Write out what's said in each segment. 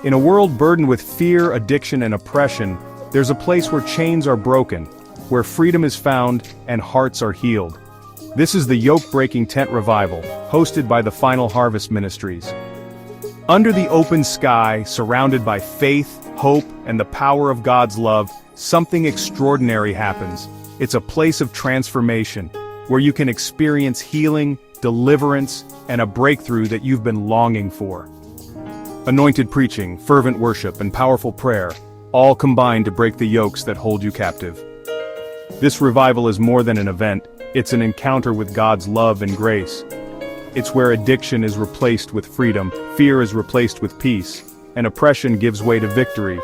In a world burdened with fear, addiction, and oppression, there's a place where chains are broken, where freedom is found, and hearts are healed. This is the Yoke Breaking Tent Revival, hosted by the Final Harvest Ministries. Under the open sky, surrounded by faith, hope, and the power of God's love, something extraordinary happens. It's a place of transformation, where you can experience healing, deliverance, and a breakthrough that you've been longing for. Anointed preaching, fervent worship, and powerful prayer, all combine to break the yokes that hold you captive. This revival is more than an event, it's an encounter with God's love and grace. It's where addiction is replaced with freedom, fear is replaced with peace, and oppression gives way to victory.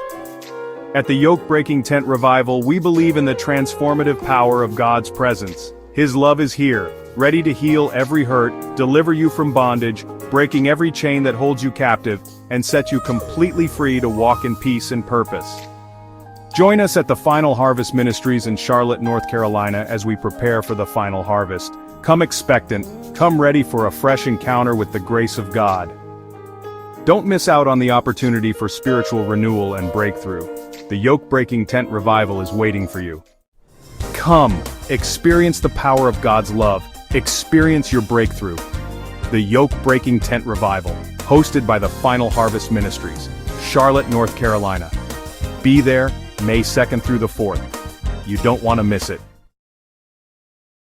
At the Yoke Breaking Tent Revival, we believe in the transformative power of God's presence. His love is here, ready to heal every hurt, deliver you from bondage, breaking every chain that holds you captive, and set you completely free to walk in peace and purpose. Join us at the Final Harvest Ministries in Charlotte, North Carolina as we prepare for the final harvest. Come expectant, come ready for a fresh encounter with the grace of God. Don't miss out on the opportunity for spiritual renewal and breakthrough. The Yoke Breaking Tent Revival is waiting for you. Come, experience the power of God's love, experience your breakthrough. The Yoke Breaking Tent Revival, hosted by the Final Harvest Ministries, Charlotte, North Carolina. Be there, May 2nd through the 4th. You don't want to miss it.